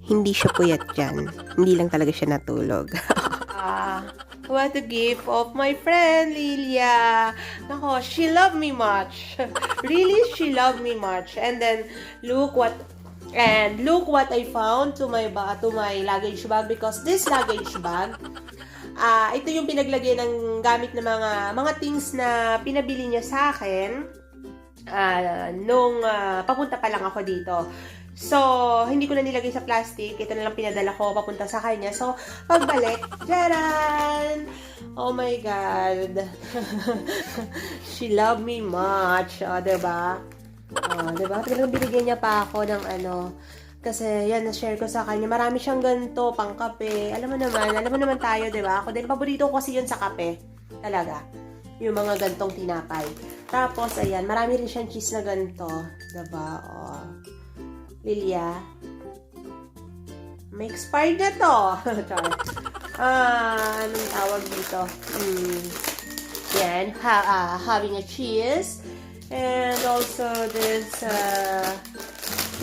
Hindi siya puyat dyan. Hindi lang talaga siya natulog. What a gift of my friend, Lilia. Nako, she loved me much. Really, she loved me much. And then, look what I found to my luggage bag, because this luggage bag, ito yung pinaglagay ng gamit na mga things na pinabili niya sa akin nung papunta pa lang ako dito. So, hindi ko na nilagay sa plastic. Ito na lang pinadala ko papunta sa kanya. So, pagbalik, jaran! Oh my God. She loved me much. O, diba? Diba? Talagang binigyan niya pa ako ng kasi yan, na-share ko sa kanya. Marami siyang ganito, pang kape. Alam mo naman tayo, diba? Ako din, paborito ko kasi yun sa kape. Talaga. Yung mga gantong tinapay. Tapos, ayan, marami rin siyang cheese na ganito. Diba? O. Lilia. May expired na to. Anong tawag dito? Yan. Having a cheese. And also this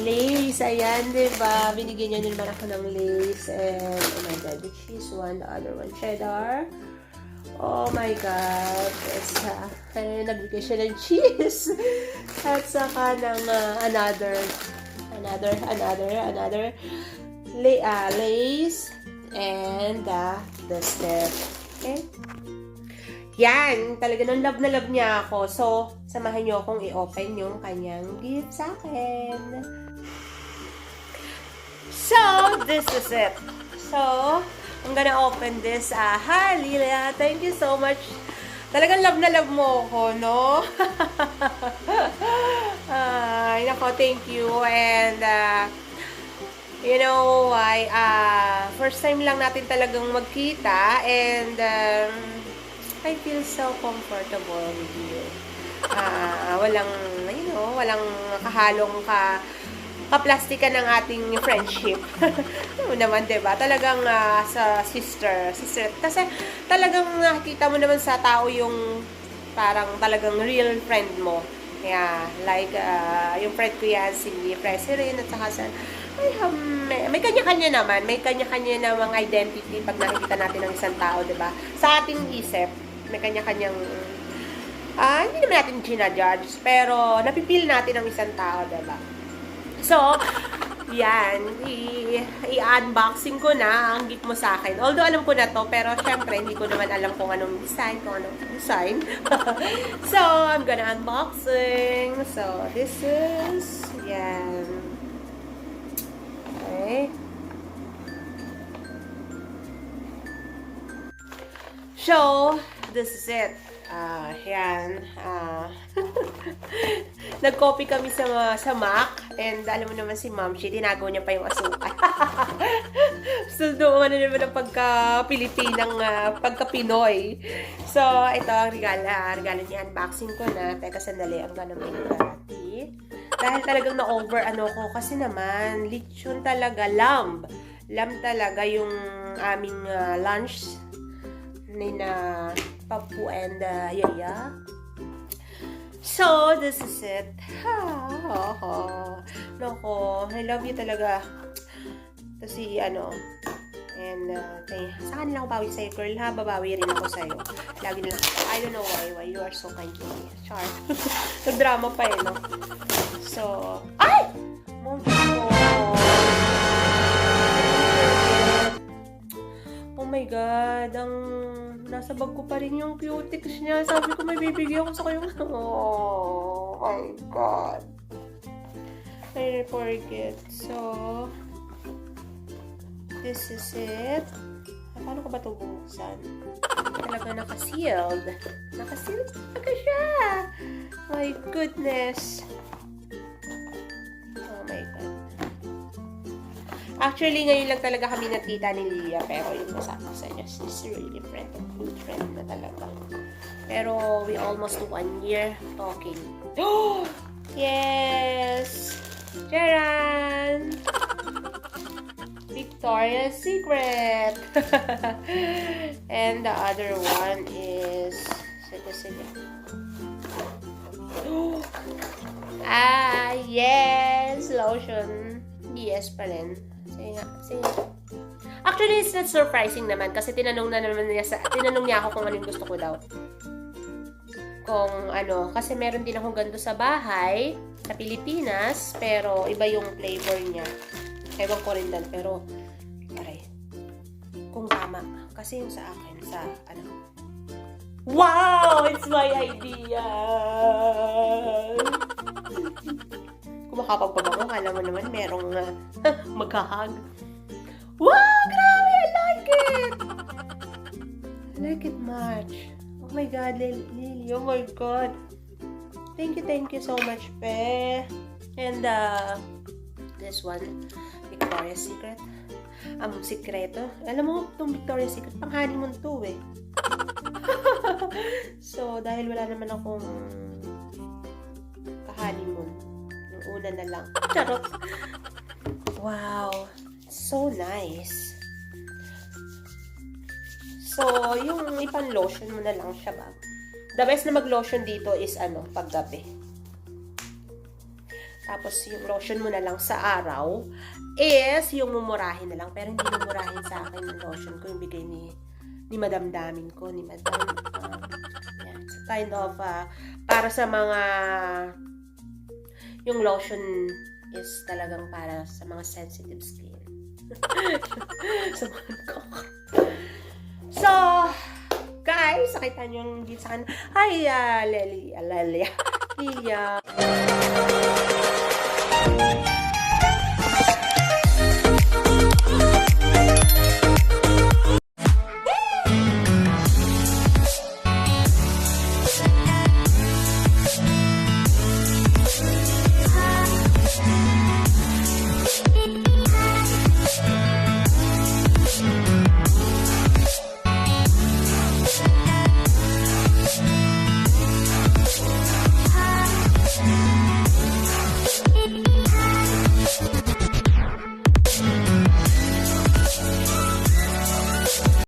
lace. Ayan, diba? Binigyan niya naman ako ng lace. And, oh my God, the cheese one. The other one, cheddar. Oh my God. It's, nagbigay siya ng cheese. At saka ng another lace and the step. Okay? Yan, talaga nung love na love niya ako. So, samahan niyo akong i-open yung kanyang gift sa akin. So, this is it. So, I'm gonna open this. Hi, Lilia. Thank you so much. Talagang love na love mo ako, no? Ay, nako, thank you. And, you know, first time lang natin talagang magkita. And, I feel so comfortable with you. Walang kahalong kaplastikan ng ating friendship. Ano naman, diba? Talagang sa sister. Kasi talagang nakikita mo naman sa tao yung parang talagang real friend mo. Yeah, like yung friend ko yan, si President, at saka may kanya-kanya naman. May kanya-kanya namang identity pag nakikita natin ng isang tao, diba? Sa ating isip, may kanya-kanyang hindi naman natin ginajudge, pero napipil natin ang isang tao, diba? So, yan, i-unboxing ko na ang gift mo sa akin. Although, alam ko na to, pero syempre, hindi ko naman alam kung anong design. So, I'm gonna unboxing. So, this is, yan. Okay. So, this is it. Yan. Nag-copy kami sa Mac. And alam mo naman si Ma'am, tinago niya pa yung asukal. So, doon naman ang pagka-Pilipinang, pagka-Pinoy. So, ito ang regalo niya. Unboxing ko na. Teka, sandali. Ang gonna make ready. Dahil talagang na-over ko. Kasi naman, lechon talaga. Lamb talaga yung aming lunch ni na Papu and Yaya. So, this is it. Nako, I love you talaga. Kasi, and, sa kanila ako bawi sa'yo, girl, ha? Babawi rin ako sa'yo. Lagi na lang. I don't know why you are so kind to me. Char. Nag-drama pa no? So, ay! Oh my God, nasa bag ko pa rin yung cutics niya. Sabi ko, may bibigyan ko sa kayo. Oh my God. I forget. So, this is it. Paano ko ba ito buksan? Talaga naka-sealed. Naka-sealed talaga siya. My goodness. Oh my God. Actually, ngayon lang talaga kami nakita ni Lilia, pero yung masama sa inyo, she's really friend, good friend na talaga. Pero we almost 1 year talking. Oh! Yes! Charan! Victoria's Secret! And the other one is... Sige. Yes! Lotion. Yes pa rin. Sige nga, sige. Actually, it's not surprising naman kasi tinanong niya ako kung anong gusto ko daw. Kung ano, kasi meron din akong ganito sa bahay, sa Pilipinas, pero iba yung flavor niya. Ewan ko rin din, pero, aray, kung tama. Kasi yung sa akin, sa, ano, wow! It's my idea! Kung makapagpabango, kala mo naman merong maghahag. Wow! Grabe! I like it! I like it much. Oh my God, Lily. Oh my God. Thank you so much, Pe. And, this one, Victoria's Secret. Sikreto. Alam mo, itong Victoria's Secret, pang honeymoon to eh. So, dahil wala naman akong ka-honeymoon, yung una na lang. Charot! Wow! So nice! So, yung ipan-lotion mo na lang siya ba? The best na mag-lotion dito is paggabi. Tapos, yung lotion mo na lang sa araw is yung mumurahin na lang. Pero hindi mumurahin sa akin yung lotion ko. Yung bigay ni Madam Damin ko. Ni Madam. Yeah, it's kind of, para sa mga, yung lotion is talagang para sa mga sensitive skin. Sa mga So, guys, nakita nyo yung dito sa akin. Hi, Lilia.